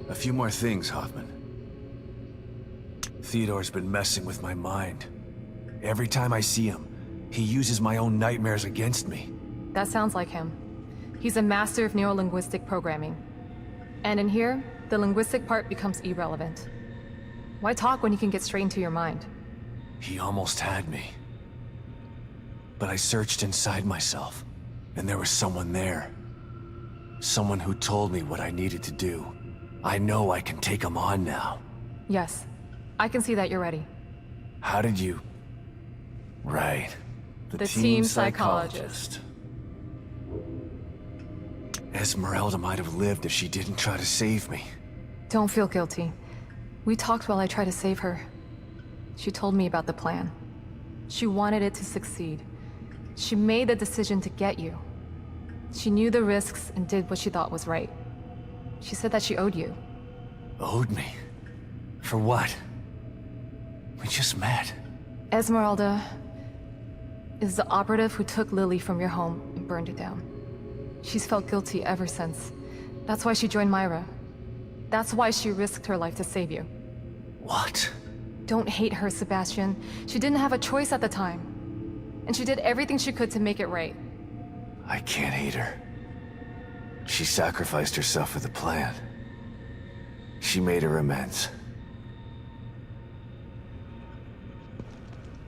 A few more things, Hoffman. Theodore's been messing with my mind. Every time I see him, he uses my own nightmares against me. That sounds like him. He's a master of neurolinguistic programming. And in here, the linguistic part becomes irrelevant. Why talk when you can get straight into your mind? He almost had me. But I searched inside myself, and there was someone there. Someone who told me what I needed to do. I know I can take him on now. Yes, I can see that you're ready. How did you... Right. The team psychologist. Esmeralda might have lived if she didn't try to save me. Don't feel guilty. We talked while I tried to save her. She told me about the plan. She wanted it to succeed. She made the decision to get you. She knew the risks and did what she thought was right. She said that she owed you. Owed me? For what? We just met. Esmeralda is the operative who took Lily from your home and burned it down. She's felt guilty ever since. That's why she joined Myra. That's why she risked her life to save you. What? Don't hate her, Sebastian. She didn't have a choice at the time. And she did everything she could to make it right. I can't hate her. She sacrificed herself for the plan. She made her amends.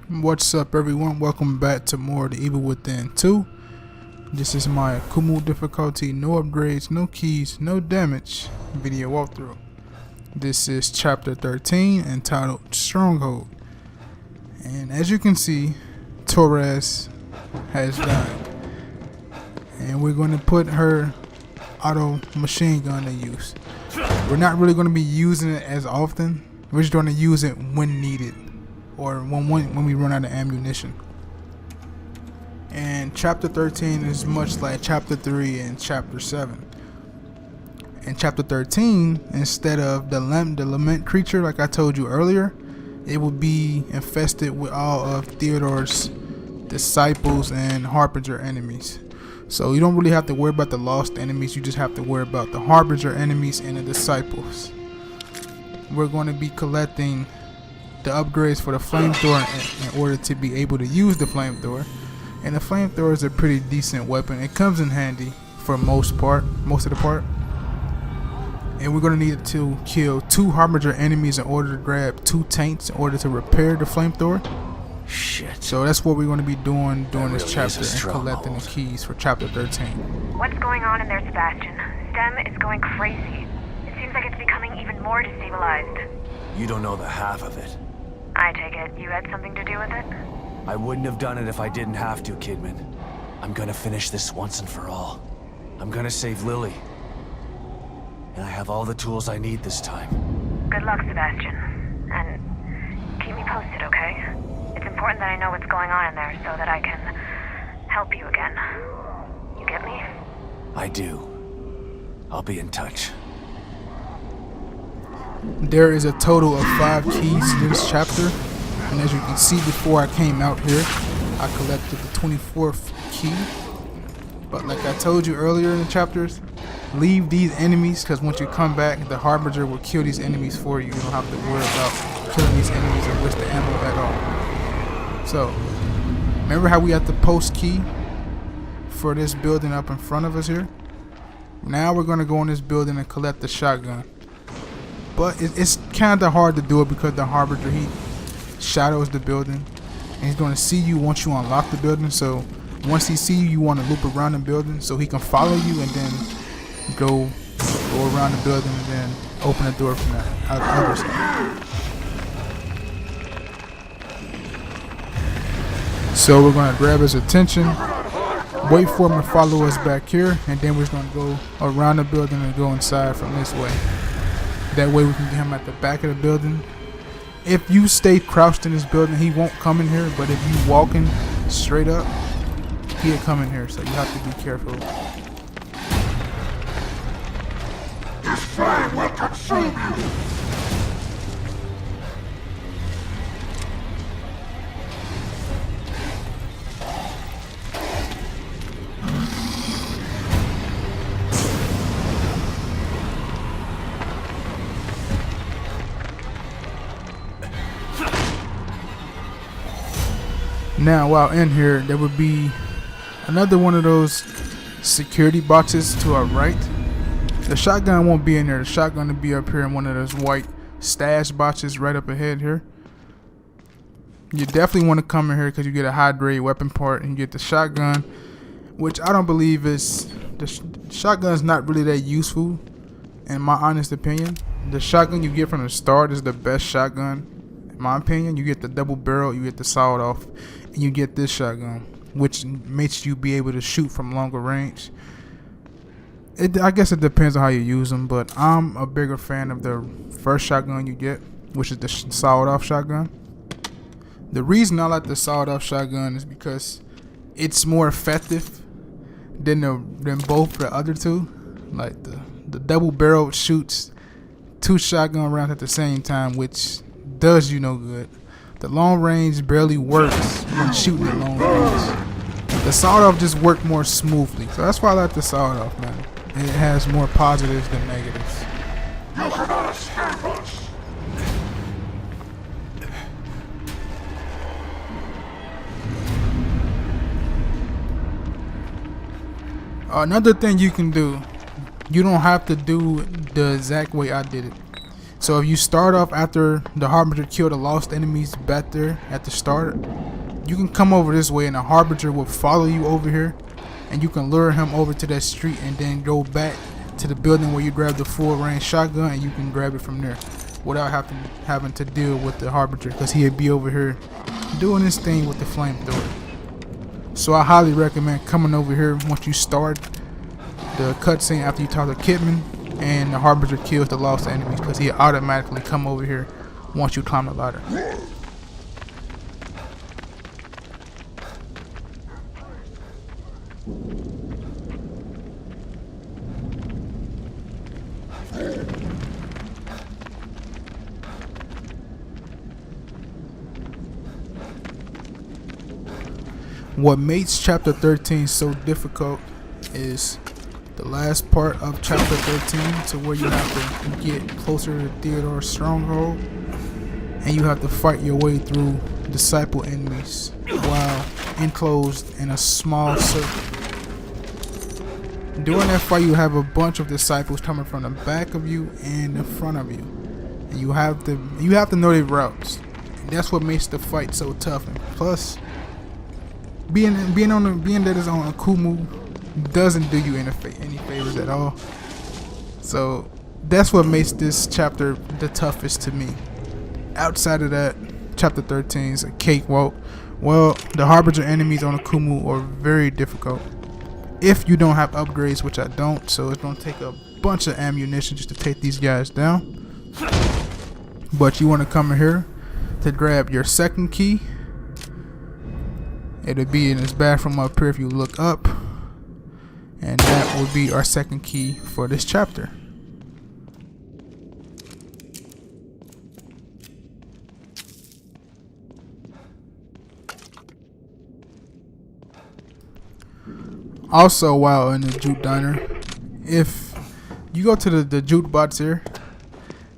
What's up, everyone? Welcome back to more of The Evil Within 2. This is my Akumu difficulty, no upgrades, no keys, no damage video walkthrough. This is chapter 13 entitled Stronghold. And as you can see, Torres has died. And we're going to put her auto machine gun to use. We're not really going to be using it as often. We're just going to use it when needed, or when we run out of ammunition. And chapter 13 is much like chapter 3 and chapter 7. In chapter 13, instead of the lament creature like I told you earlier, it will be infested with all of Theodore's disciples and harbinger enemies. So you don't really have to worry about the lost enemies, you just have to worry about the harbinger enemies and the disciples. We're going to be collecting the upgrades for the flamethrower in order to be able to use the flamethrower. And the flamethrower is a pretty decent weapon. It comes in handy for most of the part. And we're going to need to kill 2 harbinger enemies in order to grab 2 tanks in order to repair the flamethrower. Shit. So that's what we're going to be doing during this really chapter is a and collecting the keys for chapter 13. What's going on in there, Sebastian? STEM is going crazy. It seems like it's becoming even more destabilized. You don't know the half of it. I take it you had something to do with it? I wouldn't have done it if I didn't have to, Kidman. I'm gonna finish this once and for all. I'm gonna save Lily. And I have all the tools I need this time. Good luck, Sebastian. And keep me posted, okay? It's important that I know what's going on in there so that I can help you again. You get me? I do. I'll be in touch. There is a total of 5 keys to this chapter. And as you can see, before I came out here, I collected the 24th key. But like I told you earlier in the chapters, leave these enemies, because once you come back, the harbinger will kill these enemies for you. You don't have to worry about killing these enemies or waste the ammo at all. So, remember how we had the post key for this building up in front of us here? Now we're going to go in this building and collect the shotgun. But it's kind of hard to do it because the harbinger, he shadows the building. And he's going to see you once you unlock the building. So, once he sees you, you want to loop around the building so he can follow you and then go around the building and then open the door from the other side. So we're going to grab his attention, wait for him to follow us back here, and then we're just going to go around the building and go inside from this way. That way we can get him at the back of the building. If you stay crouched in this building, he won't come in here, but if you walking straight up, he'll come in here, so you have to be careful. This flame will consume you! Now, while in here, there would be another one of those security boxes to our right. The shotgun won't be in there. The shotgun will be up here in one of those white stash boxes right up ahead here. You definitely want to come in here because you get a high grade weapon part and you get the shotgun, which I don't believe is the shotgun's not really that useful in my honest opinion. The shotgun you get from the start is the best shotgun in my opinion. You get the double barrel, you get the sawed off, and you get this shotgun, which makes you be able to shoot from longer range. I guess it depends on how you use them, but I'm a bigger fan of the first shotgun you get, which is the sawed off shotgun. The reason I like the sawed off shotgun is because it's more effective than both the other two. Like the double barrel shoots 2 shotgun rounds at the same time, which does you no good. The long range barely works when shooting at long range. The sawed off just work more smoothly, so that's why I like the sawed off, man. It has more positives than negatives. You cannot escape us! Another thing you can do, you don't have to do the exact way I did it. So if you start off after the Harbinger killed the lost enemies back there at the start, you can come over this way and the Harbinger will follow you over here, and you can lure him over to that street and then go back to the building where you grab the full range shotgun and you can grab it from there without having to deal with the Harbinger, because he'd be over here doing his thing with the flamethrower. So I highly recommend coming over here once you start the cutscene after you talk to Kidman and the Harbinger kills the lost enemies, because he automatically come over here once you climb the ladder. What makes chapter 13 so difficult is the last part of chapter 13, to where you have to get closer to Theodore's stronghold and you have to fight your way through disciple enemies while enclosed in a small circle. During that fight, you have a bunch of disciples coming from the back of you and the front of you, and you have to know their routes. And that's what makes the fight so tough. And plus, being that it's on Akumu doesn't do you any favors at all. So that's what makes this chapter the toughest to me. Outside of that, chapter 13 is a cakewalk. Well, the Harbinger enemies on Akumu are very difficult if you don't have upgrades, which I don't, so it's gonna take a bunch of ammunition just to take these guys down. But you want to come in here to grab your second key. It'll be in this bathroom up here if you look up, and that will be our second key for this chapter. Also, while in the juke diner, if you go to the jukebox here,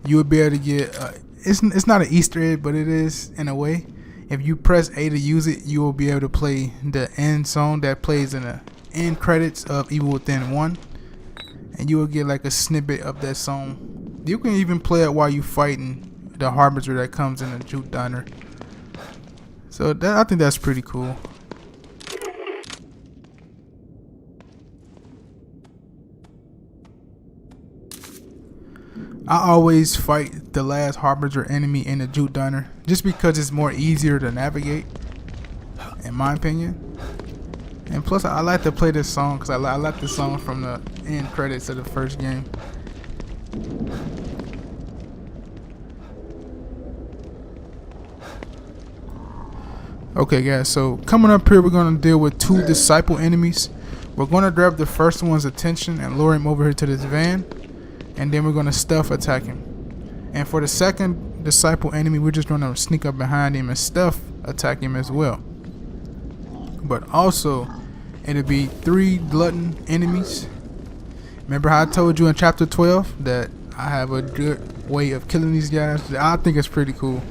you will be able to get it's not an Easter egg, but it is in a way. If you press A to use it, you will be able to play the end song that plays in the end credits of Evil Within 1, and you will get like a snippet of that song. You can even play it while you fighting the Harbinger that comes in the juke diner. So I think that's pretty cool. I always fight the last Harbinger enemy in the juke diner just because it's more easier to navigate, in my opinion. And plus, I like to play this song because I like the song from the end credits of the first game. Okay guys, so coming up here, we're going to deal with 2 disciple enemies. We're going to grab the first one's attention and lure him over here to this van, and then we're going to stealth attack him. And for the second disciple enemy, we're just going to sneak up behind him and stealth attack him as well. But also, it'll be 3 glutton enemies. Remember how I told you in chapter 12 that I have a good way of killing these guys? I think it's pretty cool.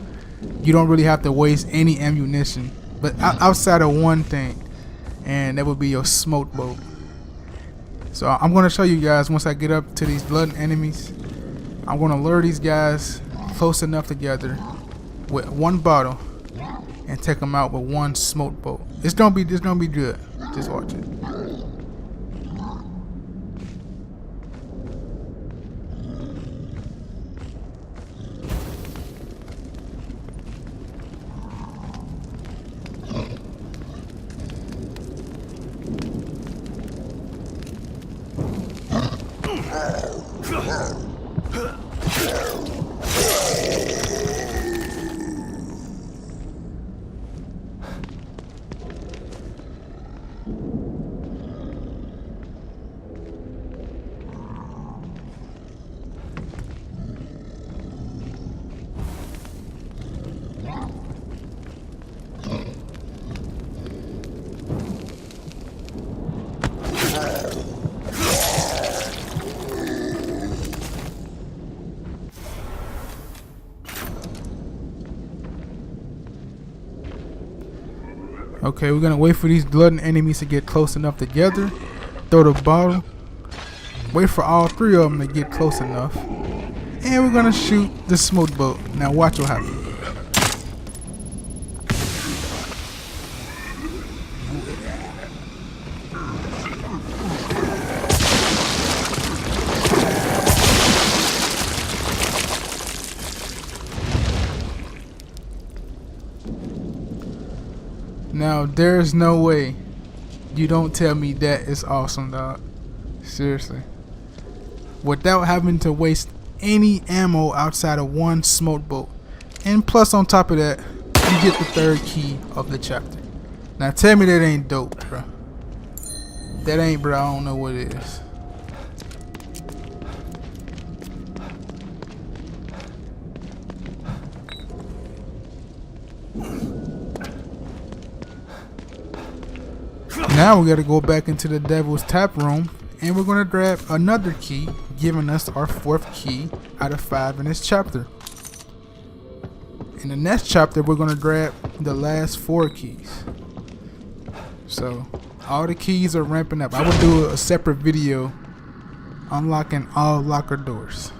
You don't really have to waste any ammunition but outside of one thing, and that would be your smoke boat. So I'm gonna show you guys once I get up to these blood enemies. I'm gonna lure these guys close enough together with one bottle and take them out with one smoke boat. It's gonna be good. Just watch it. Okay, we're gonna wait for these blood enemies to get close enough together. Throw the bottle. Wait for all three of them to get close enough. And we're gonna shoot the smoke boat. Now watch what happens. Now, there's no way you don't tell me that is awesome, dog. Seriously. Without having to waste any ammo outside of one smoke boat. And plus, on top of that, you get the third key of the chapter. Now, tell me that ain't dope, bro. That ain't, bro. I don't know what it is. Now we gotta go back into the devil's tap room and we're gonna grab another key, giving us our 4th key out of 5 in this chapter. In the next chapter, we're gonna grab the last 4 keys. So all the keys are ramping up. I will do a separate video unlocking all locker doors.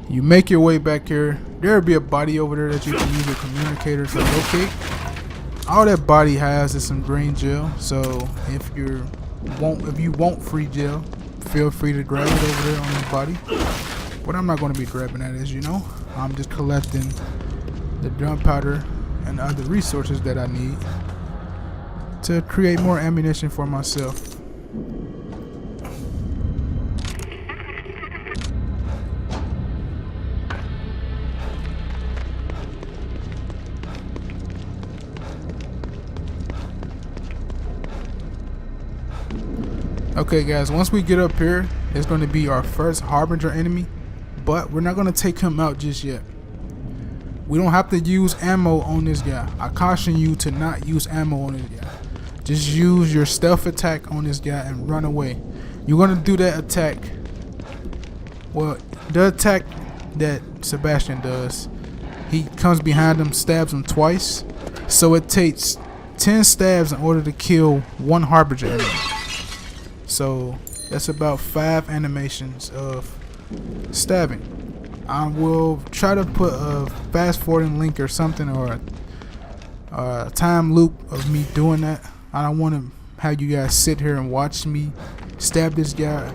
You make your way back here. There'll be a body over there that you can use your communicator to locate. All that body has is some green gel. So if you want free gel, feel free to grab it over there on the body. But I'm not going to be grabbing that, as you know. I'm just collecting the gunpowder and other resources that I need to create more ammunition for myself. Okay guys, once we get up here, it's going to be our first Harbinger enemy, but we're not going to take him out just yet. We don't have to use ammo on this guy. I caution you to not use ammo on this guy. Just use your stealth attack on this guy and run away. You're going to do that attack. Well, the attack that Sebastian does, he comes behind him, stabs him twice. So it takes 10 stabs in order to kill one Harbinger enemy. So that's about 5 animations of stabbing. I will try to put a fast forwarding link or something, or a time loop of me doing that. I don't want to have you guys sit here and watch me stab this guy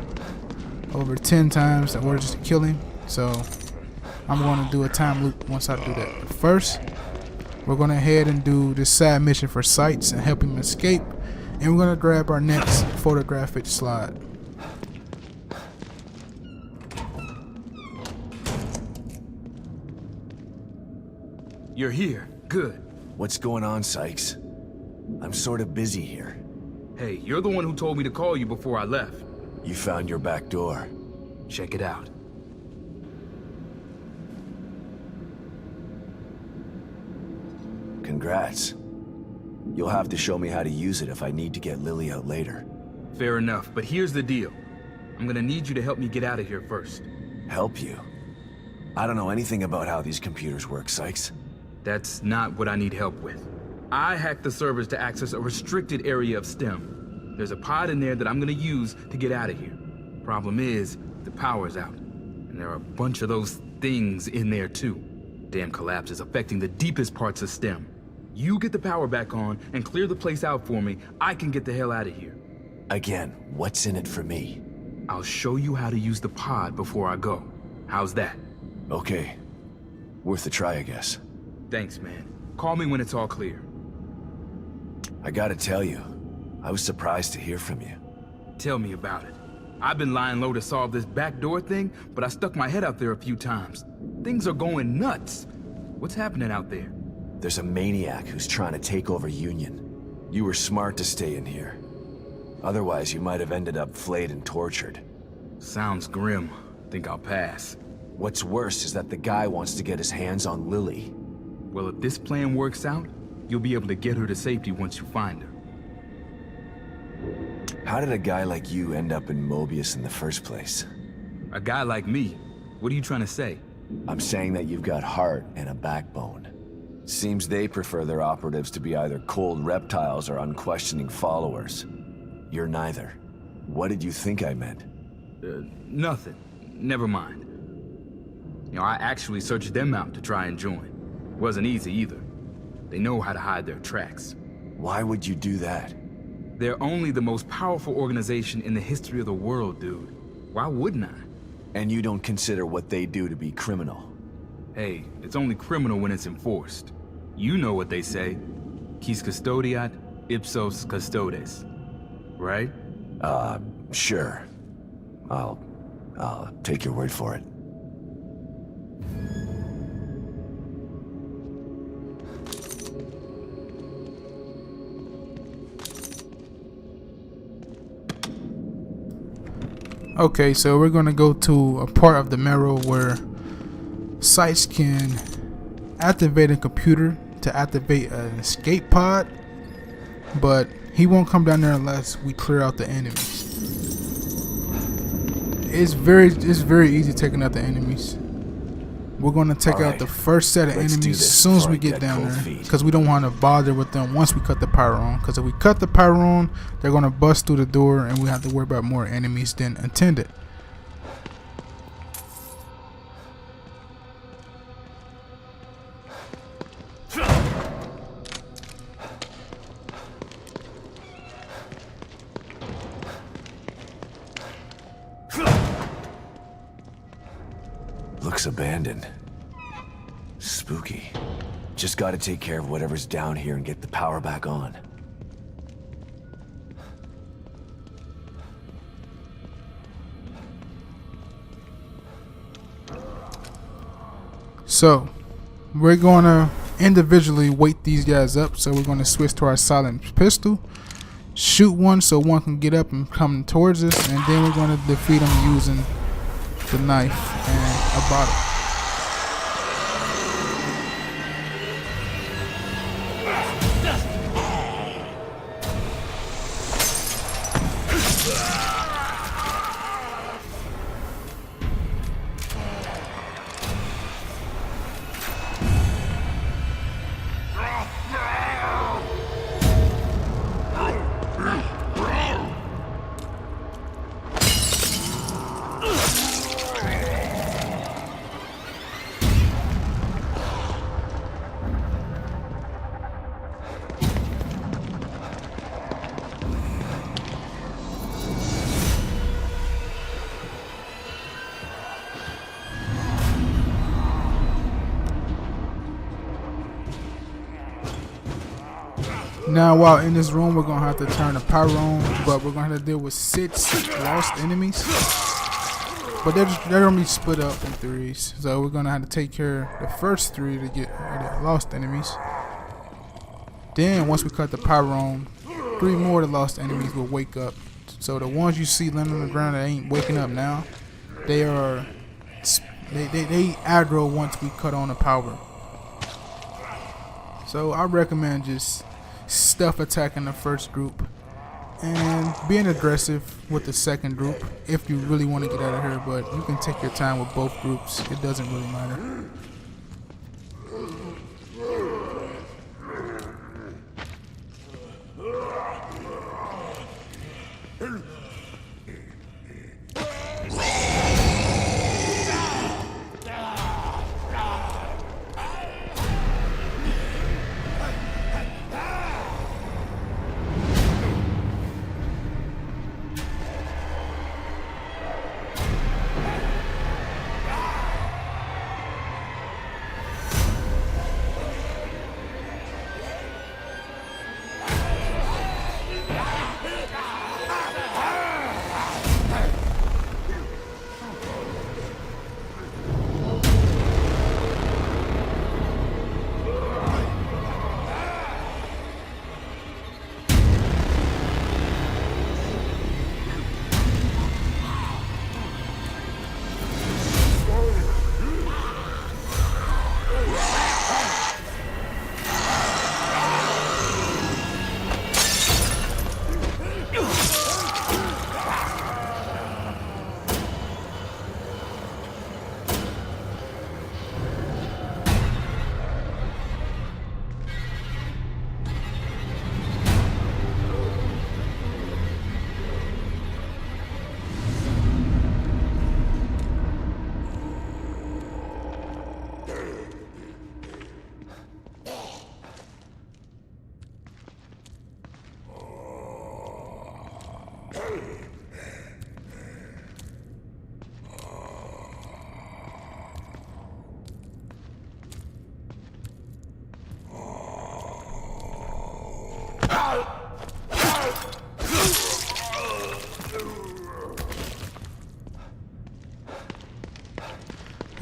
over 10 times in order just to kill him. So I'm going to do a time loop once I do that. But first, we're going to head and do this side mission for Sights and help him escape. And we're going to grab our next photographic slide. You're here. Good. What's going on, Sykes? I'm sort of busy here. Hey, you're the one who told me to call you before I left. You found your back door. Check it out. congrats. You'll have to show me how to use it if I need to get Lily out later. Fair enough, but here's the deal. I'm gonna need you to help me get out of here first. Help you? I don't know anything about how these computers work, Sykes. That's not what I need help with. I hacked the servers to access a restricted area of STEM. There's a pod in there that I'm gonna use to get out of here. Problem is, the power's out. And there are a bunch of those things in there too. Damn collapse is affecting the deepest parts of STEM. You get the power back on and clear the place out for me, I can get the hell out of here. Again, what's in it for me? I'll show you how to use the pod before I go. How's that? Okay. Worth a try, I guess. Thanks, man. Call me when it's all clear. I gotta tell you, I was surprised to hear from you. Tell me about it. I've been lying low to solve this backdoor thing, but I stuck my head out there a few times. Things are going nuts. What's happening out there? There's a maniac who's trying to take over Union. You were smart to stay in here. Otherwise, you might have ended up flayed and tortured. Sounds grim. Think I'll pass. What's worse is that the guy wants to get his hands on Lily. Well, if this plan works out, you'll be able to get her to safety once you find her. How did a guy like you end up in Mobius in the first place? A guy like me? What are you trying to say? I'm saying that you've got heart and a backbone. Seems they prefer their operatives to be either cold reptiles or unquestioning followers. You're neither. What did you think I meant? Nothing. Never mind. You know, I actually searched them out to try and join. Wasn't easy either. They know how to hide their tracks. Why would you do that? They're only the most powerful organization in the history of the world, dude. Why wouldn't I? And you don't consider what they do to be criminal? Hey, it's only criminal when it's enforced. You know what they say. Quis custodiat, ipsos custodes. Right? Sure. I'll take your word for it. Okay, so we're gonna go to a part of the mirror where Sykes can activate a computer to activate an escape pod, but he won't come down there unless we clear out the enemies. It's very easy taking out the enemies. We're gonna take out the first set of Let's do enemies this as soon as before we I get get down cold there, feet. because we don't want to bother with them once we cut the power on. Because if we cut the power on, they're gonna bust through the door, and we have to worry about more enemies than intended. Looks abandoned. Spooky. Just gotta take care of whatever's down here and get the power back on. So, we're gonna individually wake these guys up. So we're gonna switch to our silent pistol, shoot one so one can get up and come towards us, and then we're gonna defeat them using the knife and a bottle. Now, while in this room, we're gonna have to turn the power on, but we're gonna have to deal with 6 lost enemies. But they're gonna be split up in 3s, so we're gonna have to take care of the first 3 to get the lost enemies. Then, once we cut the power on, 3 more of the lost enemies will wake up. So the ones you see laying on the ground that ain't waking up now, they aggro once we cut on the power. So I recommend just stuff attacking the first group and being aggressive with the second group if you really want to get out of here, but you can take your time with both groups. It doesn't really matter.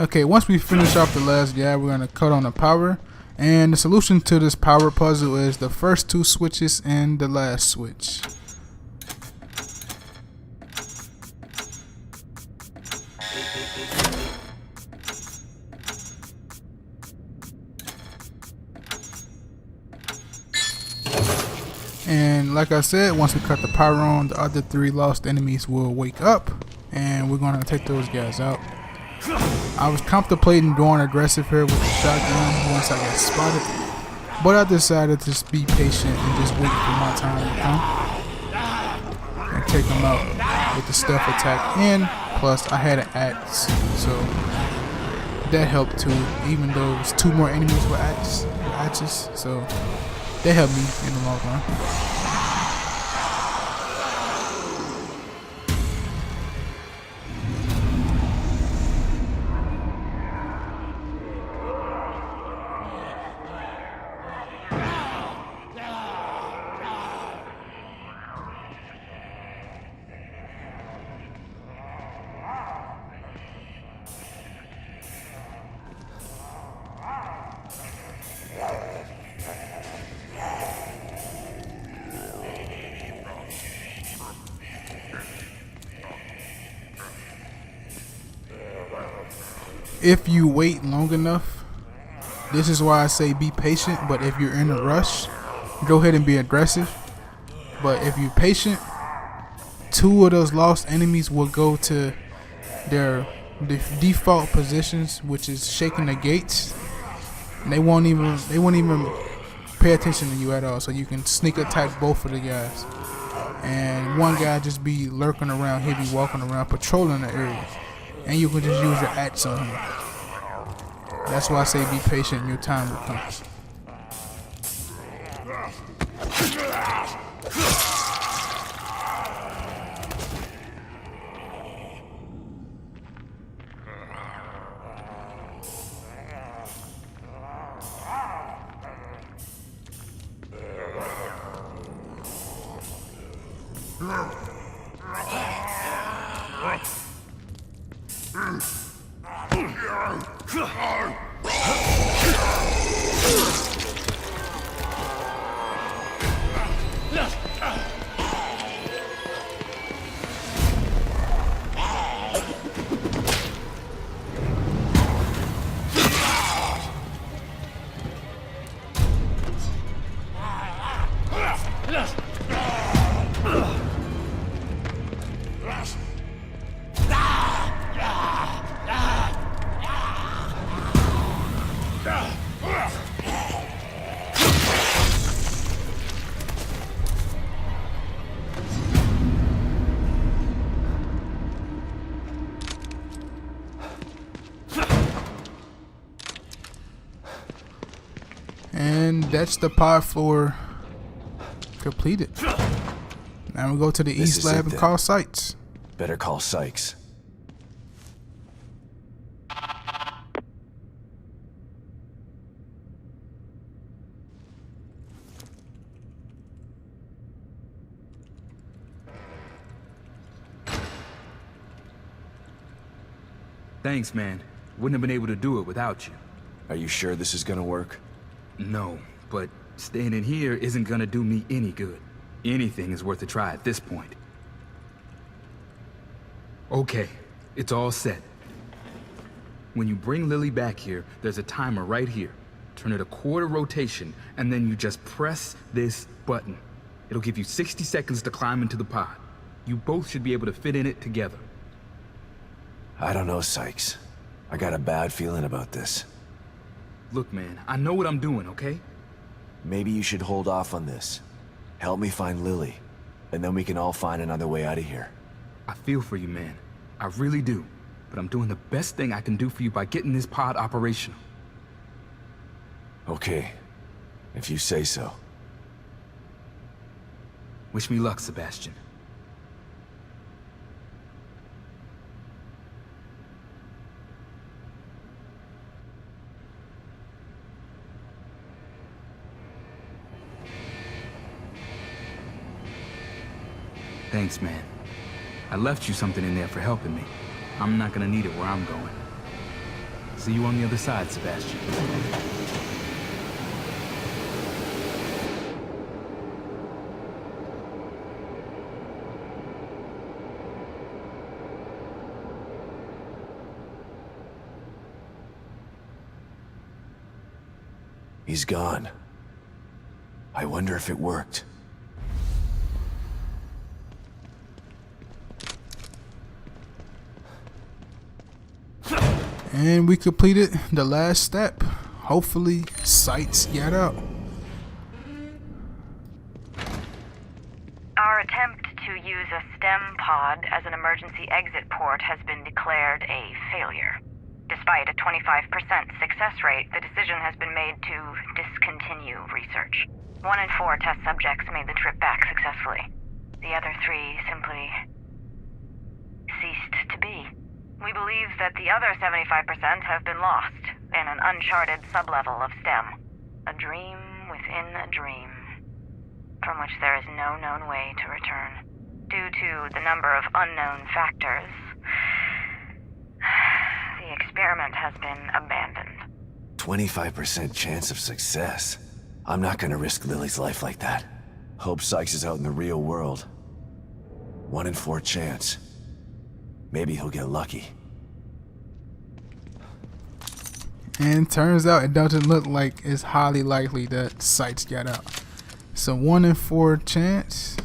Okay, once we finish off the last guy, we're going to cut on the power. And the solution to this power puzzle is the first two switches and the last switch. And like I said, once we cut the power on, the other three lost enemies will wake up, and we're going to take those guys out. I was contemplating going aggressive here with the shotgun once I got spotted, but I decided to just be patient and just wait for my time to come and take them out with the stealth attack. And plus I had an axe, so that helped too, even though it was two more enemies with axes, so that helped me in the long run. If you wait long enough, this is why I say be patient, but if you're in a rush, go ahead and be aggressive. But if you're patient, two of those lost enemies will go to their default positions, which is shaking the gates. And they won't even pay attention to you at all, so you can sneak attack both of the guys. And one guy just be lurking around, he'll be walking around patrolling the area. And you can just use your axe on him. That's why I say be patient, your time will come. that's the pod floor completed. Now we go to the This East is Lab it and then. call sites. Better call Sykes. Thanks, man. Wouldn't have been able to do it without you. Are you sure this is gonna work? No, but staying in here isn't gonna do me any good. Anything is worth a try at this point. Okay, it's all set. When you bring Lily back here, there's a timer right here. Turn it a quarter rotation, and then you just press this button. It'll give you 60 seconds to climb into the pod. You both should be able to fit in it together. I don't know, Sykes. I got a bad feeling about this. Look, man, I know what I'm doing, okay? Maybe you should hold off on this. Help me find Lily, and then we can all find another way out of here. I feel for you, man. I really do. But I'm doing the best thing I can do for you by getting this pod operational. Okay, if you say so. Wish me luck, Sebastian. Thanks, man. I left you something in there for helping me. I'm not gonna need it where I'm going. See you on the other side, Sebastian. He's gone. I wonder if it worked. And we completed the last step. Hopefully, Sights get out. Our attempt to use a STEM pod as an emergency exit port has been declared a failure. Despite a 25% success rate, the decision has been made to discontinue research. 1 in 4 test subjects made the trip back successfully. The other 3 simply ceased to be. We believe that the other 75% have been lost in an uncharted sublevel of STEM. A dream within a dream, from which there is no known way to return. Due to the number of unknown factors, the experiment has been abandoned. 25% chance of success. I'm not gonna risk Lily's life like that. Hope Sykes is out in the real world. 1 in 4 chance. Maybe he'll get lucky. And turns out it doesn't look like it's highly likely that Sights got out. So 1 in 4 chance.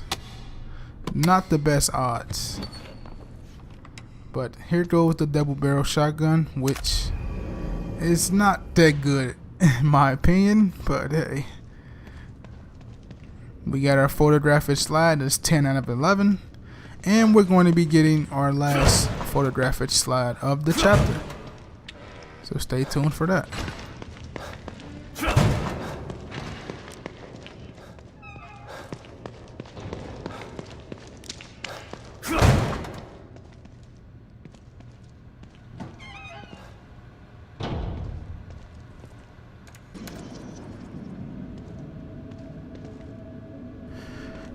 Not the best odds. But here goes the double barrel shotgun, which is not that good in my opinion, but hey. We got our photographic slide, that's 10 out of 11. And we're going to be getting our last photographic slide of the chapter. So stay tuned for that.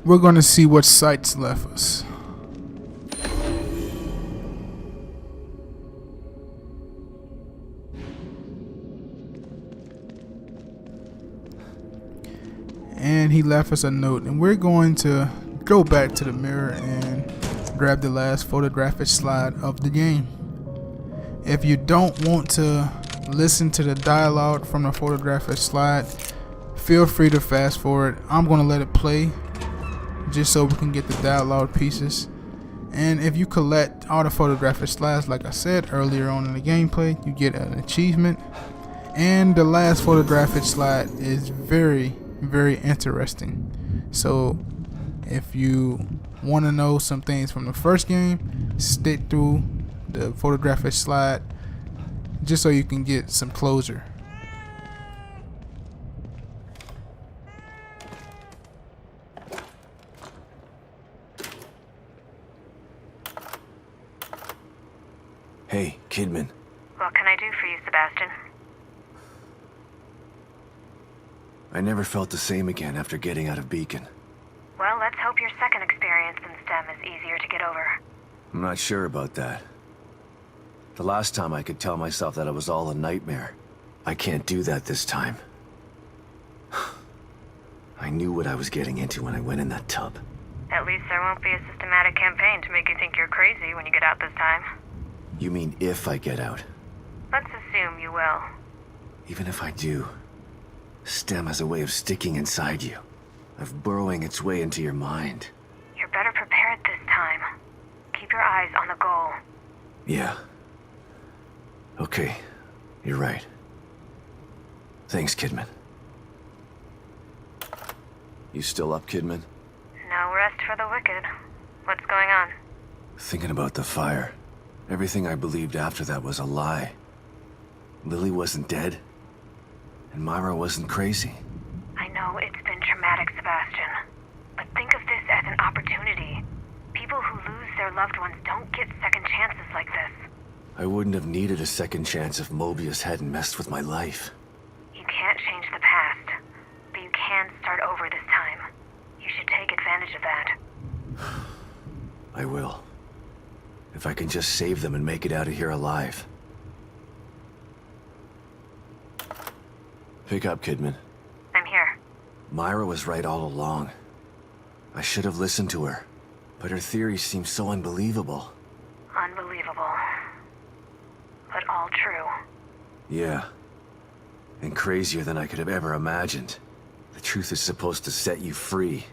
We're going to see what Sights left us. And he left us a note, and we're going to go back to the mirror and grab the last photographic slide of the game. If you don't want to listen to the dialogue from the photographic slide, feel free to fast forward. I'm going to let it play just so we can get the dialogue pieces. And if you collect all the photographic slides, like I said earlier on in the gameplay, you get an achievement. And the last photographic slide is very interesting. So if you want to know some things from the first game, stick through the photographic slide just so you can get some closure. Hey, Kidman. What can I do for you, Sebastian? I never felt the same again after getting out of Beacon. Well, let's hope your second experience in STEM is easier to get over. I'm not sure about that. The last time I could tell myself that it was all a nightmare. I can't do that this time. I knew what I was getting into when I went in that tub. At least there won't be a systematic campaign to make you think you're crazy when you get out this time. You mean if I get out? Let's assume you will. Even if I do, STEM has a way of sticking inside you, of burrowing its way into your mind. You're better prepared this time. Keep your eyes on the goal. Yeah. Okay, you're right. Thanks, Kidman. You still up, Kidman? No rest for the wicked. What's going on? Thinking about the fire. Everything I believed after that was a lie. Lily wasn't dead, and Myra wasn't crazy. I know it's been traumatic, Sebastian. But think of this as an opportunity. People who lose their loved ones don't get second chances like this. I wouldn't have needed a second chance if Mobius hadn't messed with my life. You can't change the past, but you can start over this time. You should take advantage of that. I will. If I can just save them and make it out of here alive. Pick up, Kidman. I'm here. Myra was right all along. I should have listened to her, but her theories seem so unbelievable. Unbelievable. But all true. Yeah. And crazier than I could have ever imagined. The truth is supposed to set you free.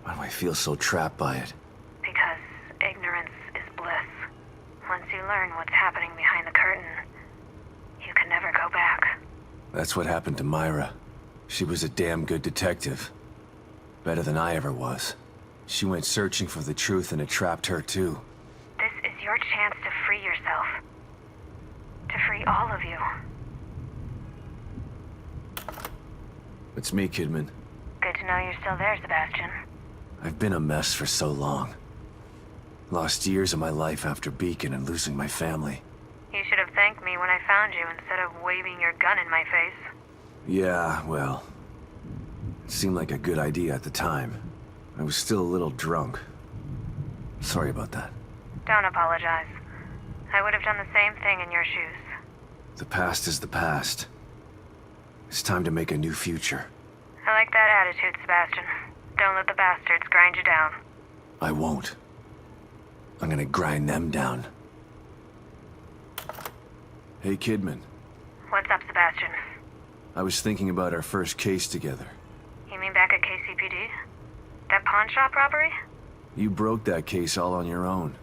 Why do I feel so trapped by it? Because ignorance is bliss. Once you learn what's happening behind the curtain, you can never go back. That's what happened to Myra. She was a damn good detective. Better than I ever was. She went searching for the truth and it trapped her too. This is your chance to free yourself. To free all of you. It's me, Kidman. Good to know you're still there, Sebastian. I've been a mess for so long. Lost years of my life after Beacon and losing my family. You should have thanked me when I found you instead of waving your gun in my face. Yeah, well, it seemed like a good idea at the time. I was still a little drunk. Sorry about that. Don't apologize. I would have done the same thing in your shoes. The past is the past. It's time to make a new future. I like that attitude, Sebastian. Don't let the bastards grind you down. I won't. I'm gonna grind them down. Hey, Kidman. What's up, Sebastian? I was thinking about our first case together. You mean back at KCPD? That pawn shop robbery? You broke that case all on your own.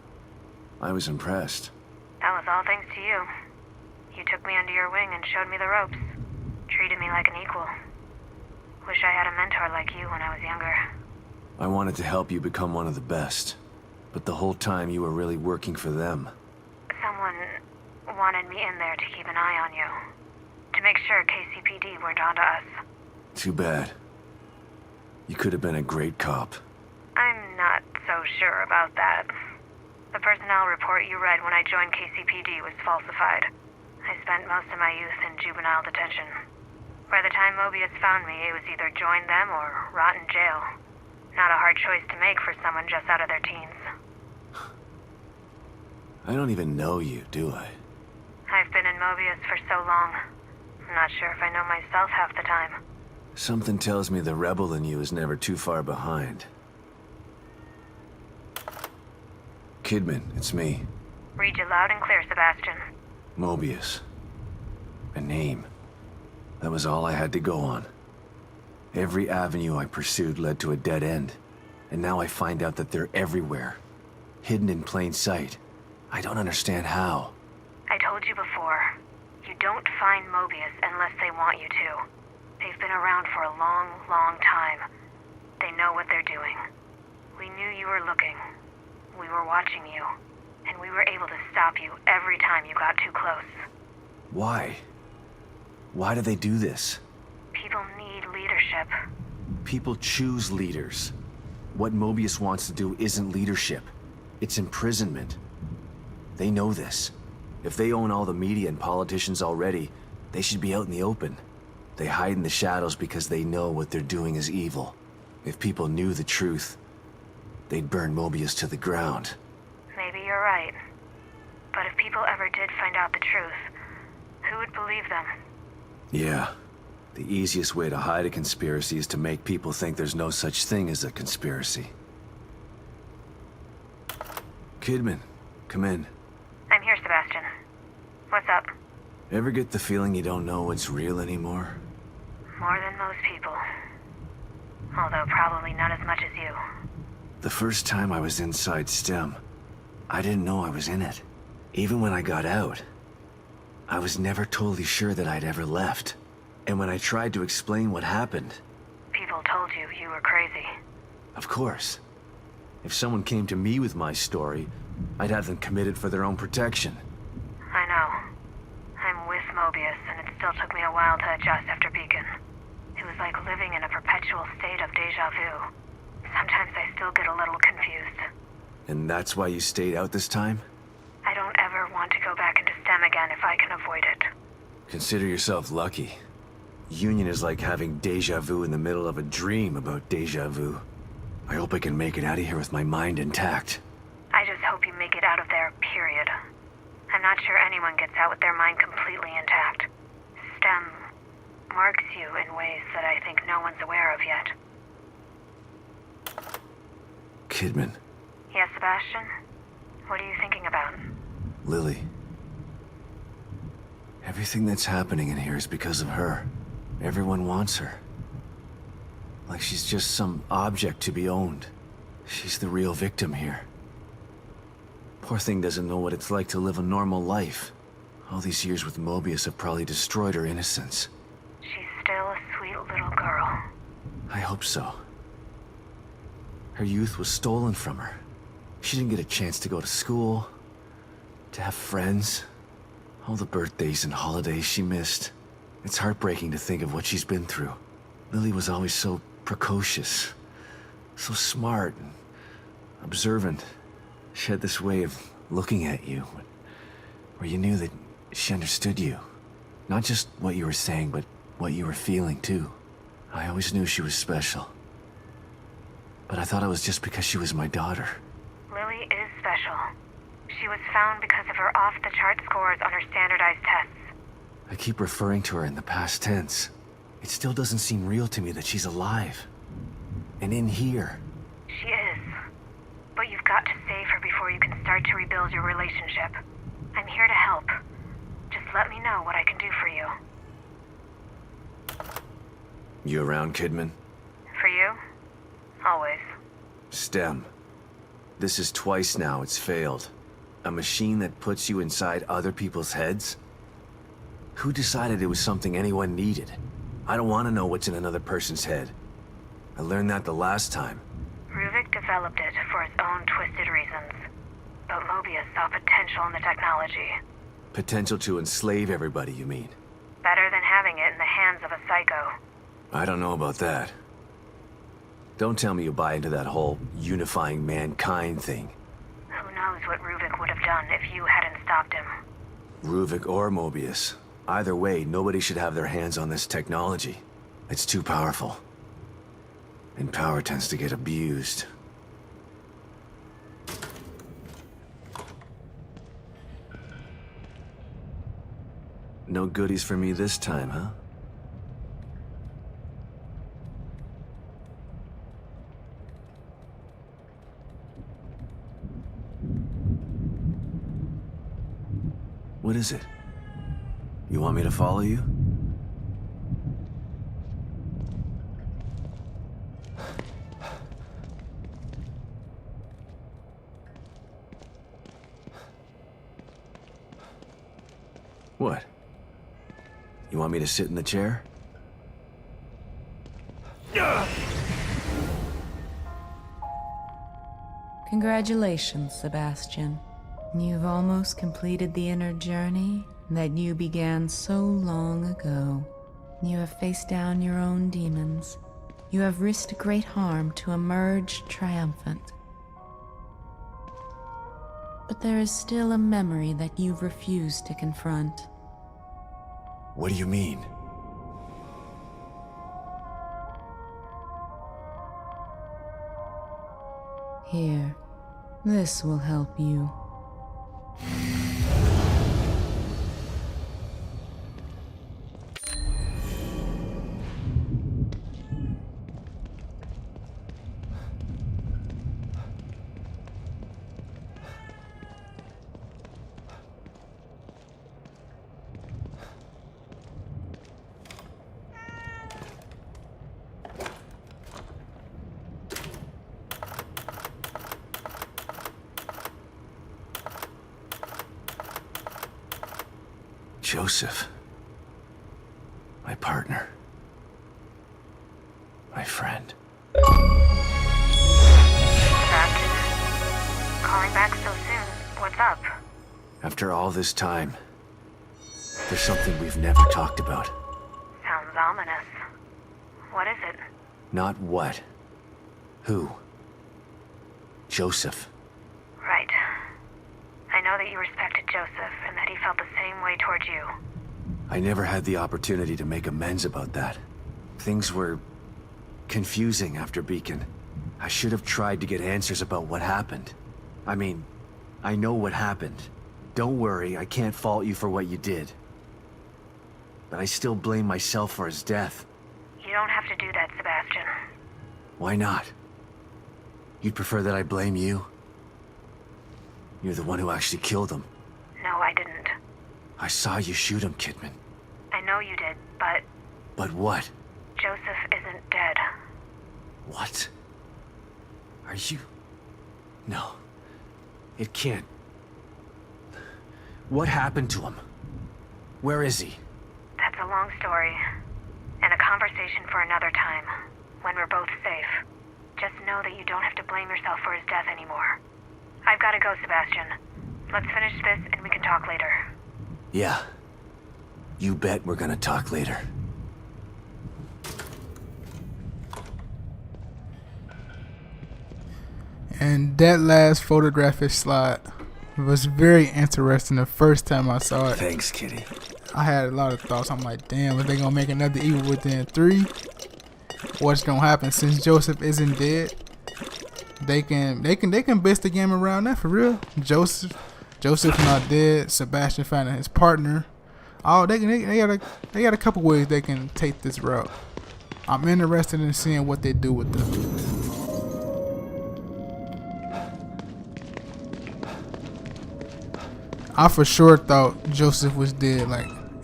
I was impressed. That was all thanks to you. You took me under your wing and showed me the ropes. Treated me like an equal. Wish I had a mentor like you when I was younger. I wanted to help you become one of the best. But the whole time you were really working for them. Someone wanted me in there to keep an eye on you. To make sure KCPD weren't onto us. Too bad. You could have been a great cop. I'm not so sure about that. The personnel report you read when I joined KCPD was falsified. I spent most of my youth in juvenile detention. By the time Mobius found me, it was either join them or rot in jail. Not a hard choice to make for someone just out of their teens. I don't even know you, do I? I've been in Mobius for so long. I'm not sure if I know myself half the time. Something tells me the rebel in you is never too far behind. Kidman, it's me. Read you loud and clear, Sebastian. Mobius. A name. That was all I had to go on. Every avenue I pursued led to a dead end. And now I find out that they're everywhere. Hidden in plain sight. I don't understand how. I told you before. You don't find Mobius unless they want you to. They've been around for a long, long time. They know what they're doing. We knew you were looking. We were watching you. And we were able to stop you every time you got too close. Why? Why do they do this? People need leadership. People choose leaders. What Mobius wants to do isn't leadership. It's imprisonment. They know this. If they own all the media and politicians already, they should be out in the open. They hide in the shadows because they know what they're doing is evil. If people knew the truth, they'd burn Mobius to the ground. Maybe you're right. But if people ever did find out the truth, who would believe them? Yeah. The easiest way to hide a conspiracy is to make people think there's no such thing as a conspiracy. Kidman, come in. I'm here, Sebastian. What's up? Ever get the feeling you don't know what's real anymore? More than most people. Although probably not as much as you. The first time I was inside STEM, I didn't know I was in it. Even when I got out, I was never totally sure that I'd ever left. And when I tried to explain what happened... People told you you were crazy. Of course. If someone came to me with my story, I'd have them committed for their own protection. I know. I'm with Mobius, and it still took me a while to adjust after Beacon. It was like living in a perpetual state of deja vu. Sometimes I still get a little confused. And that's why you stayed out this time? I don't ever want to go back into STEM again if I can avoid it. Consider yourself lucky. Union is like having deja vu in the middle of a dream about deja vu. I hope I can make it out of here with my mind intact. I just hope you make it out of there, period. I'm not sure anyone gets out with their mind completely intact. STEM marks you in ways that I think no one's aware of yet. Kidman. Yes, Sebastian? What are you thinking about? Lily. Everything that's happening in here is because of her. Everyone wants her. Like she's just some object to be owned. She's the real victim here. Poor thing doesn't know what it's like to live a normal life. All these years with Mobius have probably destroyed her innocence. She's still a sweet little girl. I hope so. Her youth was stolen from her. She didn't get a chance to go to school, to have friends. All the birthdays and holidays she missed. It's heartbreaking to think of what she's been through. Lily was always so precocious, so smart and observant. She had this way of looking at you, where you knew that she understood you. Not just what you were saying, but what you were feeling too. I always knew she was special. But I thought it was just because she was my daughter. Lily is special. She was found because of her off-the-chart scores on her standardized tests. I keep referring to her in the past tense. It still doesn't seem real to me that she's alive. And in here. She is. But you've got to save her before you can start to rebuild your relationship. I'm here to help. Just let me know what I can do for you. You around, Kidman? For you? Always. STEM. This is twice now it's failed. A machine that puts you inside other people's heads? Who decided it was something anyone needed? I don't want to know what's in another person's head. I learned that the last time. Ruvik developed it for his own twisted reasons. But Mobius saw potential in the technology. Potential to enslave everybody, you mean? Better than having it in the hands of a psycho. I don't know about that. Don't tell me you buy into that whole unifying mankind thing. Who knows what Ruvik would have done if you hadn't stopped him. Ruvik or Mobius. Either way, nobody should have their hands on this technology. It's too powerful. And power tends to get abused. No goodies for me this time, huh? What is it? You want me to follow you? What? You want me to sit in the chair? Congratulations, Sebastian. You've almost completed the inner journey that you began so long ago. You have faced down your own demons. You have risked great harm to emerge triumphant. but there is still a memory that you've refused to confront. What do you mean? Here, this will help you. Joseph. My partner. My friend. Sebastian, calling back so soon. What's up? After all this time, there's something we've never talked about. Sounds ominous. What is it? Not what. Who. Joseph. Right. I know that you respected Joseph and that he felt the same way towards you. I never had the opportunity to make amends about that. Things were confusing after Beacon. I should have tried to get answers about what happened. I mean, I know what happened. Don't worry, I can't fault you for what you did. But I still blame myself for his death. You don't have to do that, Sebastian. Why not? You'd prefer that I blame you? You're the one who actually killed him. No, I didn't. I saw you shoot him, Kidman. I know you did, but But what? Joseph isn't dead. What? Are you... No. It can't. What happened to him? Where is he? That's a long story, and a conversation for another time, when we're both safe. Just know that you don't have to blame yourself for his death anymore. I've got to go, Sebastian. Let's finish this and we can talk later. Yeah. You bet we're gonna talk later. And that last photographic slide was very interesting the first time I saw it. Thanks, Kitty. I had a lot of thoughts. I'm like, damn, if they gonna make another Evil Within 3, what's gonna happen? Since Joseph isn't dead, they can base the game around that for real. Joseph's not dead. Sebastian finding his partner. Oh, they got a couple ways they can take this route. I'm interested in seeing what they do with them. I for sure thought Joseph was dead,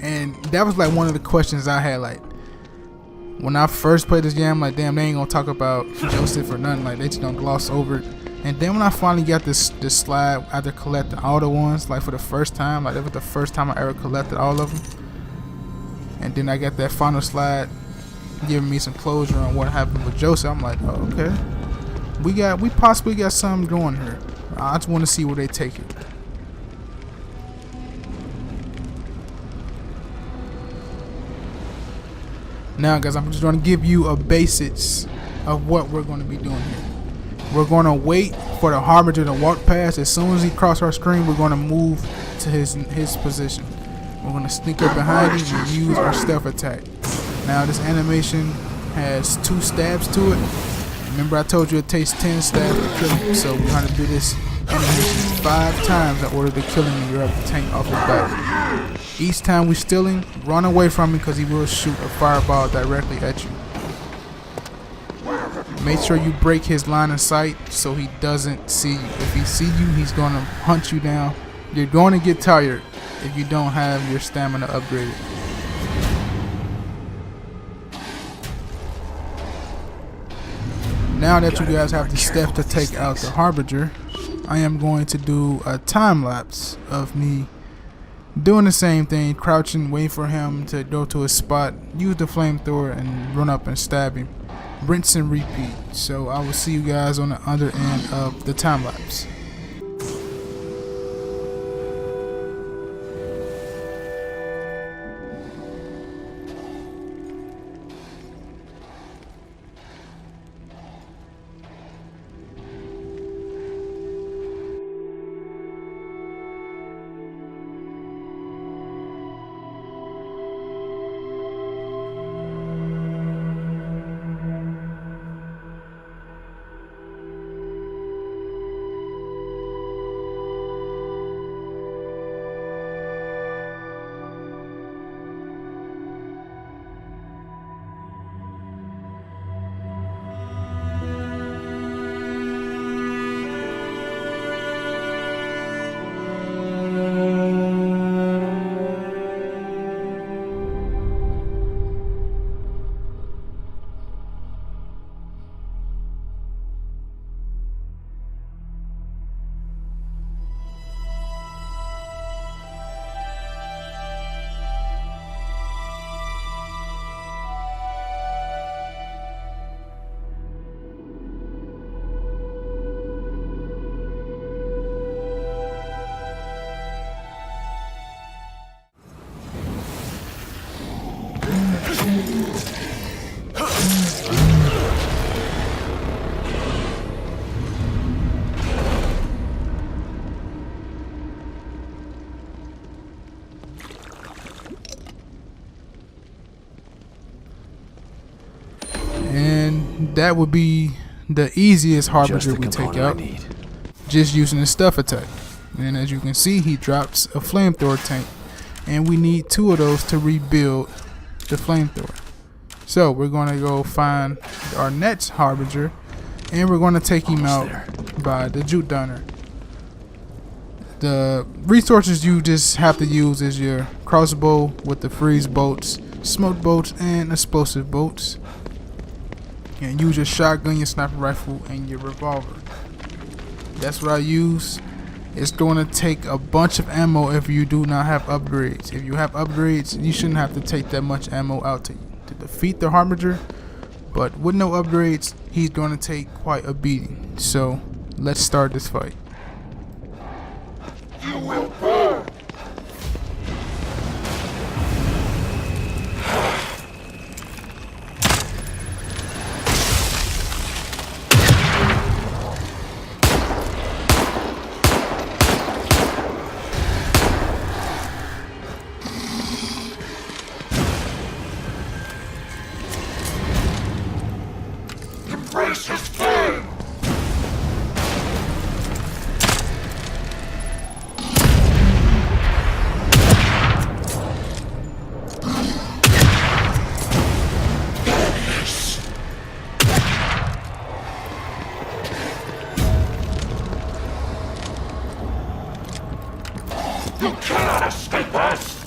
and that was like one of the questions I had, when I first played this game. I'm like, damn, they ain't gonna talk about Joseph or nothing, they just gonna gloss over it. And then when I finally got this slide after collecting all the ones, for the first time, that was the first time I ever collected all of them. And then I got that final slide giving me some closure on what happened with Joseph. I'm like, oh, okay, we possibly got something going here. I just want to see where they take it. Now, guys, I'm just going to give you a basics of what we're going to be doing here. We're going to wait for the Harbinger to walk past. As soon as he crosses our screen, we're going to move to his position. We're going to sneak up behind him and use our stealth attack. Now, this animation has 2 stabs to it. Remember, I told you it takes 10 stabs to kill him. So we're going to do this animation 5 times in order to kill him and you're up the tank off his back. Each time we steal him, run away from him because he will shoot a fireball directly at you. Make sure you break his line of sight so he doesn't see you. If he see you, he's going to hunt you down. You're going to get tired if you don't have your stamina upgraded. Now that you guys have the steps to take out the Harbinger, I am going to do a time lapse of me doing the same thing, crouching, waiting for him to go to a spot, use the flamethrower and run up and stab him. Rinse and repeat. So I will see you guys on the other end of the time lapse. that would be the easiest Just harbinger the we take component I out, need. just using the stuff attack. And as you can see, he drops a flamethrower tank, and we need 2 of those to rebuild the flamethrower. So we're gonna go find our next harbinger, and we're gonna take him out by the jute downer. The resources you just have to use is your crossbow with the freeze bolts, smoke bolts, and explosive bolts. And use your shotgun, your sniper rifle, and your revolver. That's what I use. It's going to take a bunch of ammo if you do not have upgrades. If you have upgrades, you shouldn't have to take that much ammo out to defeat the harbinger. But with no upgrades, he's going to take quite a beating. So let's start this fight. You will burn! Embrace his flame! You cannot escape us!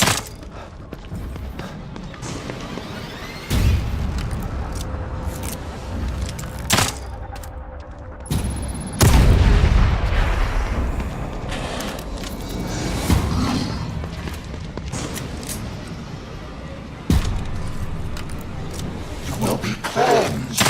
You will be cleansed!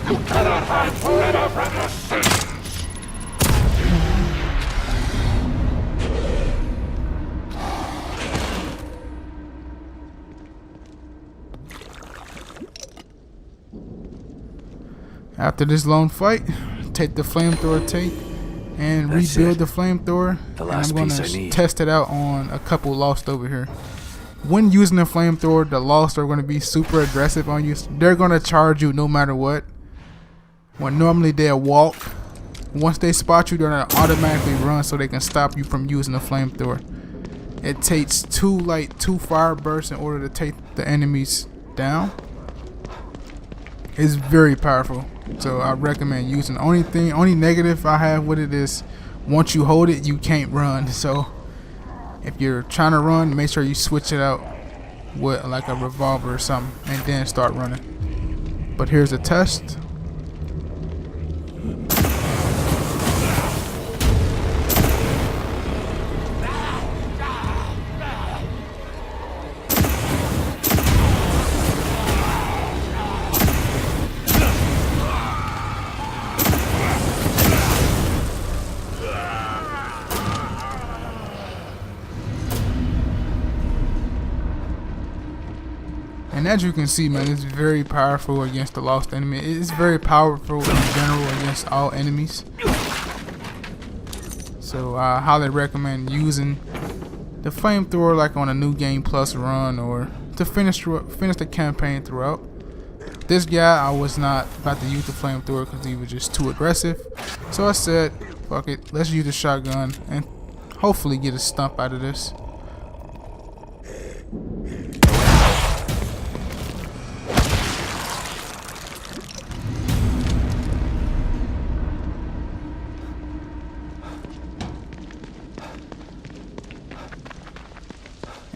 You cannot hide forever from your sins! After this long fight, take the flamethrower tank and That's rebuild it. the flamethrower. The And last I'm going piece I to need. test it out on a couple lost over here. When using the flamethrower, the lost are going to be super aggressive on you. They're going to charge you no matter what. When normally they'll walk Once they spot you, they're gonna automatically run so they can stop you from using the flamethrower. It takes two fire bursts in order to take the enemies down. It's very powerful, so I recommend using. Only negative I have with it is once you hold it, you can't run. So if you're trying to run, make sure you switch it out with like a revolver or something, and then start running. But here's a test. And as you can see, man, it's very powerful against the lost enemy. It's very powerful in general against all enemies. So I highly recommend using the flamethrower like on a new game plus run, or to finish the campaign throughout. This guy, I was not about to use the flamethrower because he was just too aggressive. So I said, fuck it, let's use the shotgun and hopefully get a stump out of this.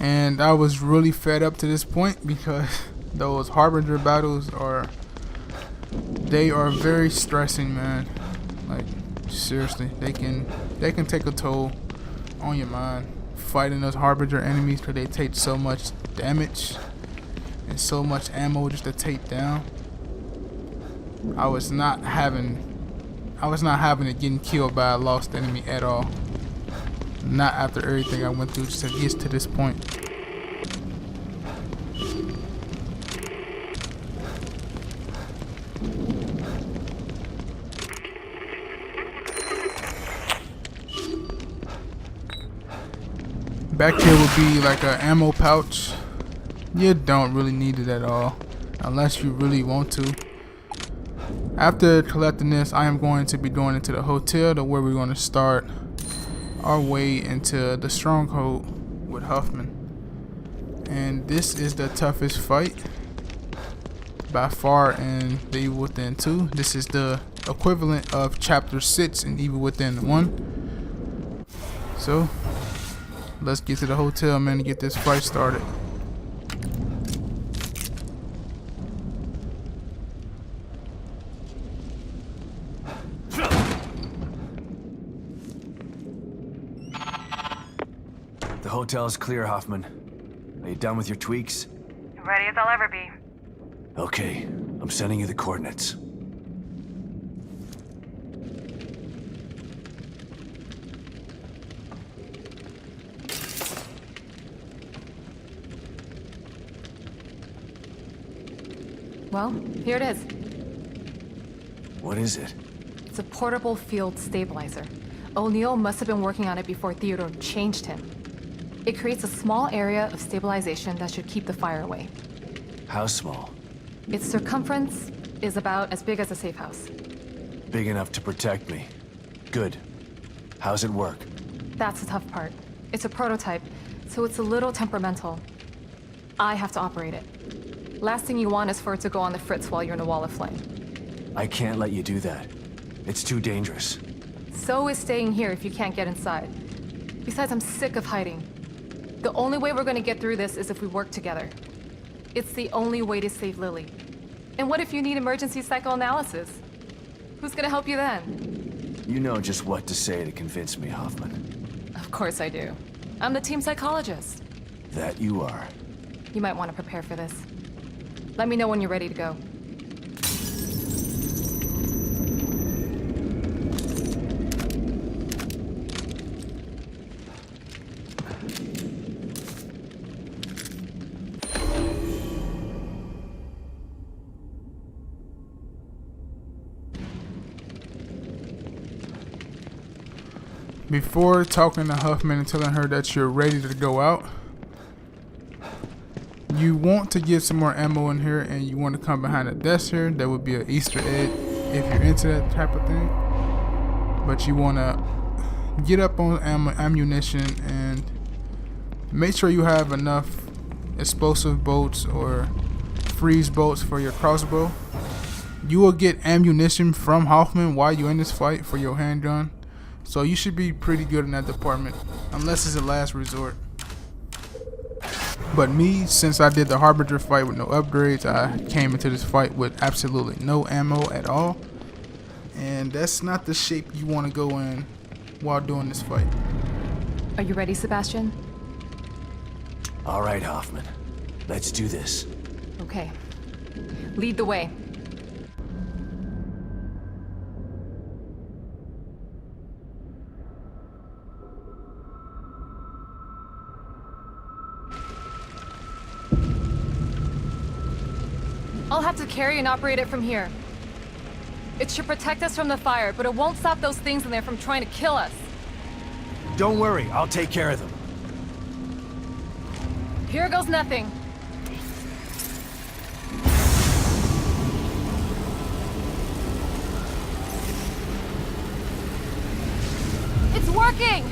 And I was really fed up to this point because those Harbinger battles are very stressing, man. Like seriously, they can take a toll on your mind fighting those Harbinger enemies because they take so much damage and so much ammo just to take down. I was not having it getting killed by a lost enemy at all. Not after everything I went through just to get to this point. Back here would be like an ammo pouch. You don't really need it at all, unless you really want to. After collecting this, I am going to be going into the hotel to where we're going to start our way into the Stronghold with Huffman. And this is the toughest fight by far in the Evil Within 2. This is the equivalent of chapter 6 in Evil Within 1. So let's get to the hotel, man, and get this fight started. The hotel's clear, Hoffman. Are you done with your tweaks? Ready as I'll ever be. Okay, I'm sending you the coordinates. Well, here it is. What is it? It's a portable field stabilizer. O'Neill must have been working on it before Theodore changed him. It creates a small area of stabilization that should keep the fire away. How small? Its circumference is about as big as a safe house. Big enough to protect me. Good. How's it work? That's the tough part. It's a prototype, so it's a little temperamental. I have to operate it. Last thing you want is for it to go on the fritz while you're in a wall of flame. I can't let you do that. It's too dangerous. So is staying here if you can't get inside. Besides, I'm sick of hiding. The only way we're gonna get through this is if we work together. It's the only way to save Lily. And what if you need emergency psychoanalysis? Who's gonna help you then? You know just what to say to convince me, Hoffman. Of course I do. I'm the team psychologist. That you are. You might want to prepare for this. Let me know when you're ready to go. Before talking to Huffman and telling her that you're ready to go out, you want to get some more ammo in here, and you want to come behind the desk here. That would be an Easter egg if you're into that type of thing. But you want to get up on ammunition and make sure you have enough explosive bolts or freeze bolts for your crossbow. You will get ammunition from Hoffman while you're in this fight for your handgun, so you should be pretty good in that department, unless it's a last resort. But me, since I did the Harbinger fight with no upgrades, I came into this fight with absolutely no ammo at all, and that's not the shape you want to go in while doing this fight. Are you ready, Sebastian? All right, Hoffman. Let's do this. Okay. Lead the way. I'll have to carry and operate it from here. It should protect us from the fire, but it won't stop those things in there from trying to kill us. Don't worry, I'll take care of them. Here goes nothing. It's working!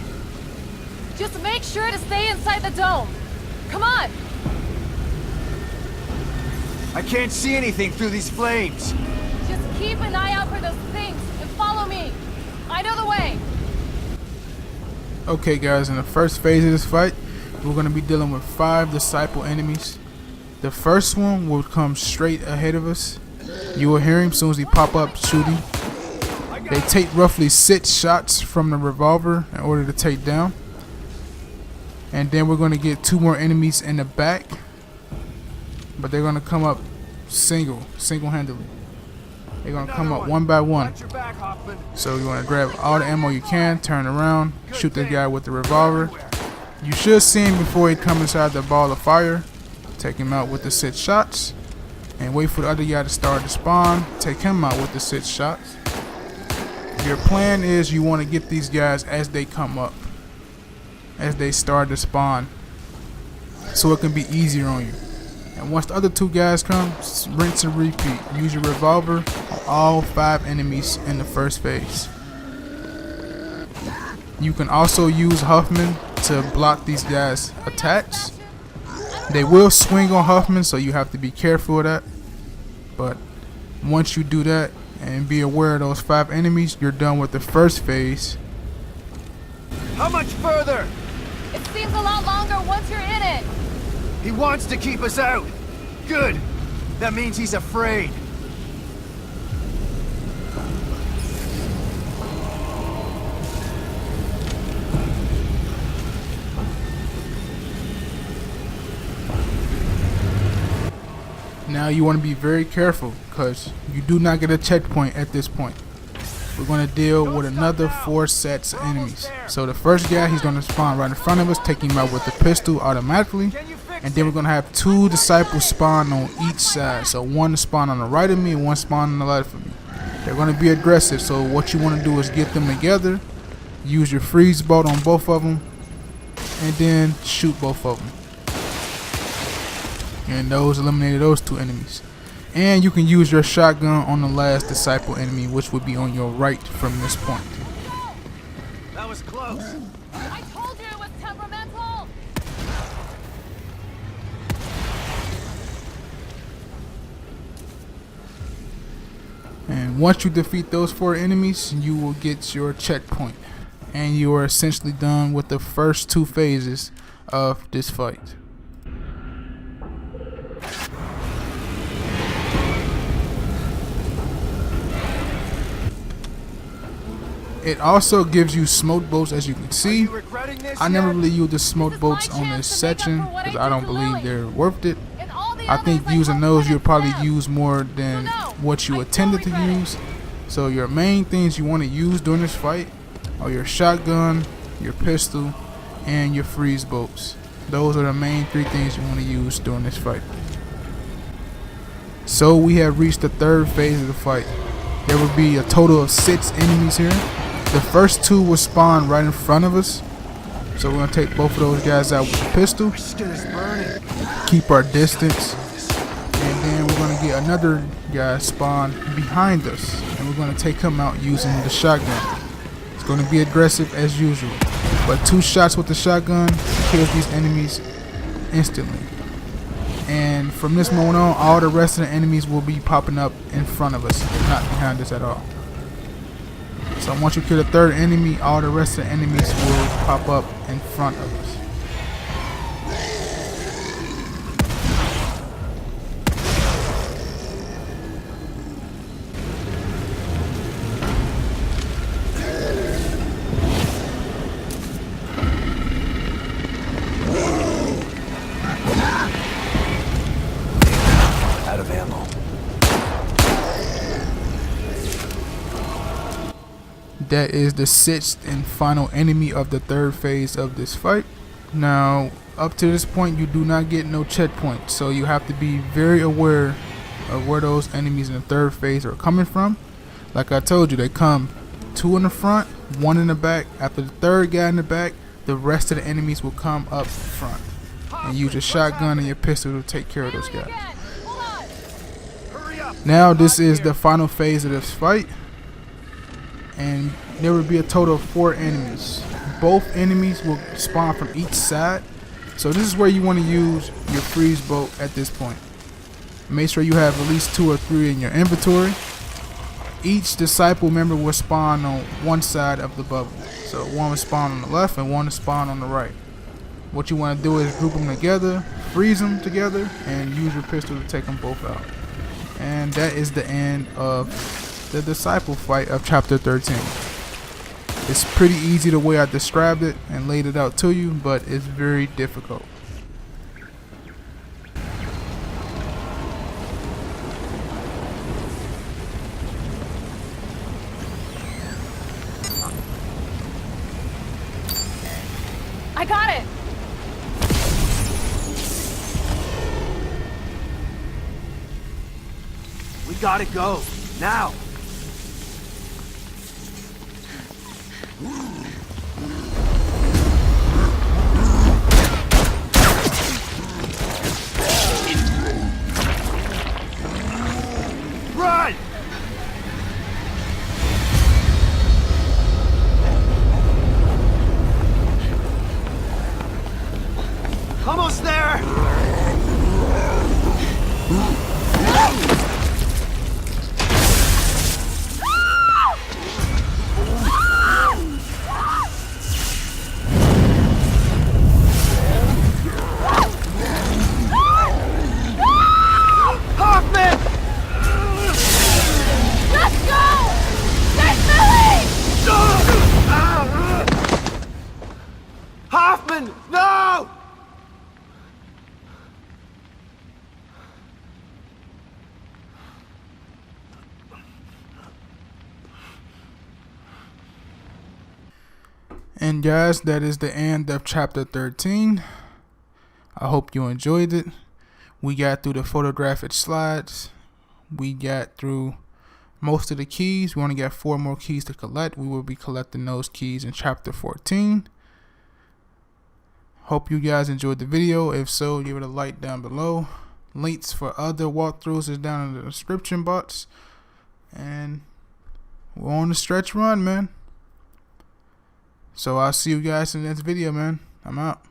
Just make sure to stay inside the dome. Come on! I can't see anything through these flames. Just keep an eye out for those things and follow me. I know the way. Okay guys, in the first phase of this fight, we're going to be dealing with 5 disciple enemies. The first one will come straight ahead of us. You will hear him as soon as he pop up shooting. They take roughly 6 shots from the revolver in order to take down. And then we're going to get 2 more enemies in the back. But they're going to come up single-handedly. They're going to come up one by one. So you want to grab all the ammo you can, turn around, shoot this guy with the revolver. You should see him before he comes inside the ball of fire. Take him out with the 6 shots. And wait for the other guy to start to spawn. Take him out with the 6 shots. Your plan is you want to get these guys as they come up. As they start to spawn. So it can be easier on you. And once the other 2 guys come, rinse and repeat. Use your revolver on all 5 enemies in the first phase. You can also use Huffman to block these guys' attacks. They will swing on Huffman, so you have to be careful of that. But once you do that and be aware of those 5 enemies, you're done with the first phase. How much further? It seems a lot longer once you're in it. He wants to keep us out. Good. That means he's afraid. Now you want to be very careful because you do not get a checkpoint at this point. We're going to deal with another 4 sets of enemies. So the first guy, he's going to spawn right in front of us, take him out with the pistol automatically. And then we're going to have 2 disciples spawn on each side. So one spawn on the right of me and one spawn on the left of me. They're going to be aggressive, so what you want to do is get them together. Use your freeze bolt on both of them. And then shoot both of them. And those eliminated those 2 enemies. And you can use your shotgun on the last disciple enemy, which would be on your right from this point. That was close. I told you it was temperamental. And once you defeat those 4 enemies, you will get your checkpoint. And you are essentially done with the first 2 phases of this fight. It also gives you smoke bolts, as you can see. I never really used the smoke bolts on this section because I don't believe they're worth it. I think using those you'll probably use more than what you intended to use. So your main things you want to use during this fight are your shotgun, your pistol, and your freeze bolts. Those are the main 3 things you want to use during this fight. So we have reached the 3rd phase of the fight. There will be a total of 6 enemies here. The first 2 will spawn right in front of us. So we're going to take both of those guys out with the pistol. Keep our distance. And then we're going to get another guy spawn behind us. And we're going to take him out using the shotgun. going to be aggressive as usual. But 2 shots with the shotgun kills these enemies instantly. And from this moment on, all the rest of the enemies will be popping up in front of us, not behind us at all. So once you kill the 3rd enemy, all the rest of the enemies will pop up in front of us. Out of ammo. That is the 6th and final enemy of the 3rd phase of this fight. Now, up to this point, you do not get no checkpoint, so you have to be very aware of where those enemies in the 3rd phase are coming from. Like I told you, they come 2 in the front, 1 in the back. After the 3rd guy in the back, the rest of the enemies will come up front, and use your shotgun and your pistol to take care of those guys. Now, this is the final phase of this fight. And there will be a total of 4 enemies. Both enemies will spawn from each side. So this is where you want to use your freeze bolt at this point. Make sure you have at least 2 or 3 in your inventory. Each disciple member will spawn on one side of the bubble. So one will spawn on the left and one will spawn on the right. What you want to do is group them together, freeze them together, and use your pistol to take them both out. And that is the end of the disciple fight of chapter 13. It's pretty easy the way I described it and laid it out to you, but it's very difficult. I got it! We gotta go. Now! Run! Almost there! No! And guys, that is the end of chapter 13. I hope you enjoyed it. We got through the photographic slides. We got through most of the keys. We only got 4 more keys to collect. We will be collecting those keys in chapter 14. Hope you guys enjoyed the video. If so, give it a like down below. Links for other walkthroughs is down in the description box. And we're on the stretch run, man. So I'll see you guys in the next video, man. I'm out.